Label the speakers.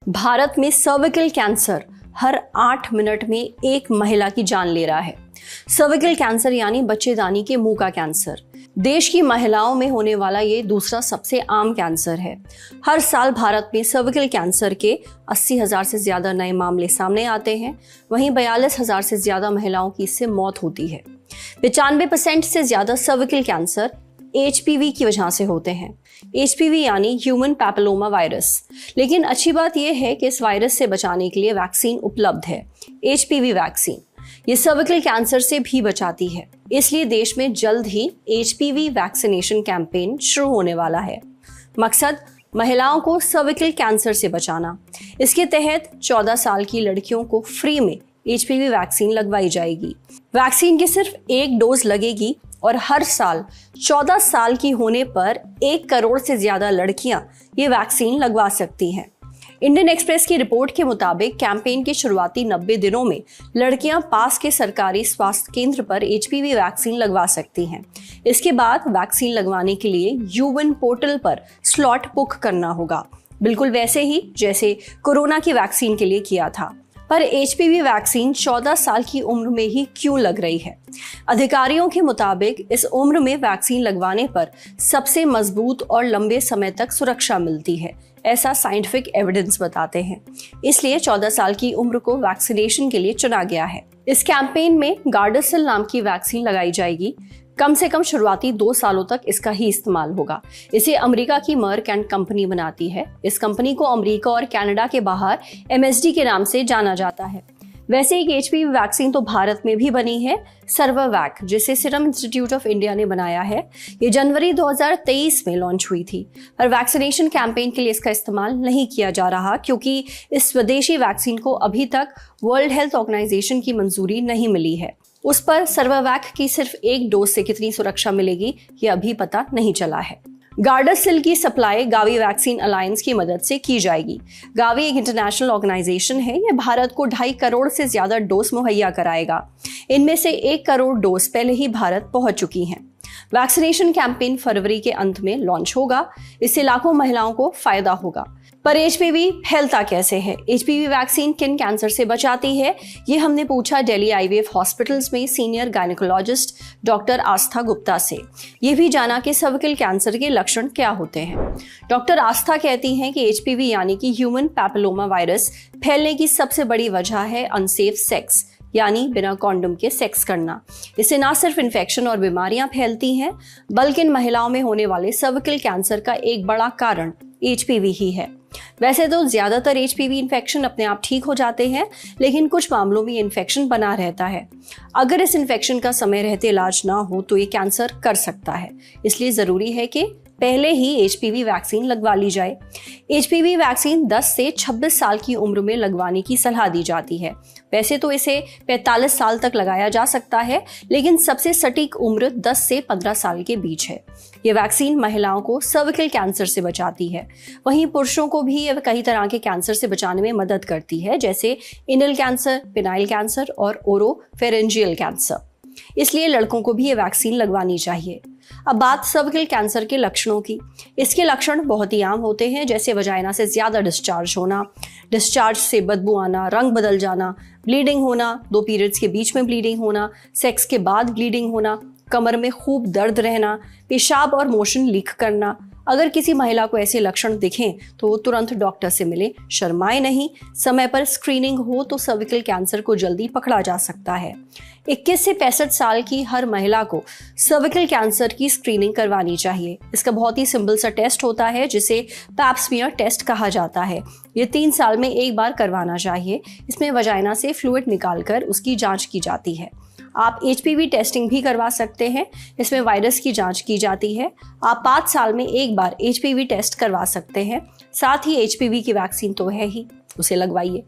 Speaker 1: भारत में cervical cancer हर 8 minute में एक महिला की जान ले रहा है। सर्विकल कैंसर यानी बच्चेदानी के मुंह का कैंसर देश की महिलाओं में होने वाला ये दूसरा सबसे आम कैंसर है। हर साल भारत में सर्विकल कैंसर के 80,000 से ज्यादा नए मामले सामने आते हैं। वहीं 42,000 से ज्यादा महिलाओं की इससे मौत होती है। 95% से ज्यादा सर्विकल कैंसर HPV की वजह से होते हैं। HPV यानी ह्यूमन पैपिलोमा वायरस। लेकिन अच्छी बात यह है कि इस वायरस से बचाने के लिए वैक्सीन उपलब्ध है। HPV वैक्सीन ये सर्विकल कैंसर से भी बचाती है, इसलिए देश में जल्द ही HPV वैक्सीनेशन कैंपेन शुरू होने वाला है। मकसद महिलाओं को सर्विकल कैंसर से बचाना। इसके तहत 14 साल की लड़कियों को फ्री में HPV वैक्सीन लगवाई जाएगी। वैक्सीन की सिर्फ एक डोज लगेगी और हर साल 14 साल की होने पर 1 करोड़ से ज्यादा लड़कियां ये वैक्सीन लगवा सकती हैं। इंडियन एक्सप्रेस की रिपोर्ट के मुताबिक कैंपेन के शुरुआती 90 दिनों में लड़कियां पास के सरकारी स्वास्थ्य केंद्र पर HPV वैक्सीन लगवा सकती हैं। इसके बाद वैक्सीन लगवाने के लिए यूविन पोर्टल पर स्लॉट बुक करना होगा, बिल्कुल वैसे ही जैसे कोरोना की वैक्सीन के लिए किया था। पर HPV वैक्सीन 14 साल की उम्र में ही क्यों लग रही है? अधिकारियों के मुताबिक इस उम्र में वैक्सीन लगवाने पर सबसे मजबूत और लंबे समय तक सुरक्षा मिलती है, ऐसा साइंटिफिक एविडेंस बताते हैं। इसलिए 14 साल की उम्र को वैक्सीनेशन के लिए चुना गया है। इस कैंपेन में गार्डासिल नाम की वैक्सीन लगाई जाएगी। कम से कम शुरुआती 2 सालों तक इसका ही इस्तेमाल होगा। इसे अमेरिका की मर्क एंड कंपनी बनाती है। इस कंपनी को अमेरिका और कनाडा के बाहर MSD के नाम से जाना जाता है। वैसे एक HPV वैक्सीन तो भारत में भी बनी है, सर्वावैक, जिसे सीरम इंस्टीट्यूट ऑफ इंडिया ने बनाया है। ये जनवरी 2023 में लॉन्च हुई थी, पर वैक्सीनेशन कैंपेन के लिए इसका इस्तेमाल नहीं किया जा रहा क्योंकि इस स्वदेशी वैक्सीन को अभी तक वर्ल्ड हेल्थ ऑर्गेनाइजेशन की मंजूरी नहीं मिली है। उस पर सर्वावैक की सिर्फ एक डोज से कितनी सुरक्षा मिलेगी ये अभी पता नहीं चला है। गार्डासिल की सप्लाई गावी वैक्सीन अलायंस की मदद से की जाएगी। गावी एक इंटरनेशनल ऑर्गेनाइजेशन है। यह भारत को 2.5 करोड़ से ज्यादा डोज मुहैया कराएगा। इनमें से 1 करोड़ डोज पहले ही भारत पहुंच चुकी हैं। वैक्सीनेशन कैंपेन फरवरी के अंत में लॉन्च होगा। इससे लाखों महिलाओं को फायदा होगा। पर HPV फैलता कैसे है? HPV वैक्सीन किन कैंसर से बचाती है? ये हमने पूछा दिल्ली IVF हॉस्पिटल्स में सीनियर गायनेकोलॉजिस्ट डॉक्टर आस्था गुप्ता से। ये भी जाना कि सर्विकल कैंसर के लक्षण क्या होते हैं। डॉक्टर आस्था कहती हैं कि HPV यानी कि ह्यूमन पैपिलोमा वायरस फैलने की सबसे बड़ी वजह है अनसेफ सेक्स, यानी बिना कॉन्डम के सेक्स करना। इससे ना सिर्फ इन्फेक्शन और बीमारियां फैलती हैं, बल्कि इन महिलाओं में होने वाले सर्विकल कैंसर का एक बड़ा कारण HPV ही है। वैसे तो ज्यादातर HPV इन्फेक्शन अपने आप ठीक हो जाते हैं, लेकिन कुछ मामलों में इन्फेक्शन बना रहता है। अगर इस इन्फेक्शन का समय रहते इलाज ना हो तो ये कैंसर कर सकता है। इसलिए जरूरी है कि पहले ही HPV वैक्सीन लगवा ली जाए। HPV वैक्सीन 10 से 26 साल की उम्र में लगवाने की सलाह दी जाती है। वैसे तो इसे 45 साल तक लगाया जा सकता है, लेकिन सबसे सटीक उम्र 10 से 15 साल के बीच है। ये वैक्सीन महिलाओं को सर्विकल कैंसर से बचाती है। वहीं पुरुषों को भी यह कई तरह के कैंसर से बचाने में मदद करती है, जैसे इनल कैंसर, पिनाइल कैंसर और ओरोफेरेंजियल कैंसर। इसलिए लड़कों को भी ये वैक्सीन लगवानी चाहिए। अब बात सर्विकल कैंसर के लक्षणों की। इसके लक्षण बहुत ही आम होते हैं, जैसे वजाइना से ज्यादा डिस्चार्ज होना, डिस्चार्ज से बदबू आना, रंग बदल जाना, ब्लीडिंग होना, 2 पीरियड्स के बीच में ब्लीडिंग होना, सेक्स के बाद ब्लीडिंग होना, कमर में खूब दर्द रहना, पेशाब और मोशन लीक करना। अगर किसी महिला को ऐसे लक्षण दिखें तो वो तुरंत डॉक्टर से मिले, शर्माए नहीं। समय पर स्क्रीनिंग हो तो सर्विकल कैंसर को जल्दी पकड़ा जा सकता है। 21 से 65 साल की हर महिला को सर्विकल कैंसर की स्क्रीनिंग करवानी चाहिए। इसका बहुत ही सिंपल सा टेस्ट होता है जिसे पैप स्मीयर टेस्ट कहा जाता है। ये 3 साल में एक बार करवाना चाहिए। इसमें वजाइना से फ्लूइड निकालकर उसकी जांच की जाती है। आप HPV टेस्टिंग भी करवा सकते हैं। इसमें वायरस की जांच की जाती है। आप 5 साल में एक बार HPV टेस्ट करवा सकते हैं। साथ ही HPV की वैक्सीन तो है ही, उसे लगवाइए।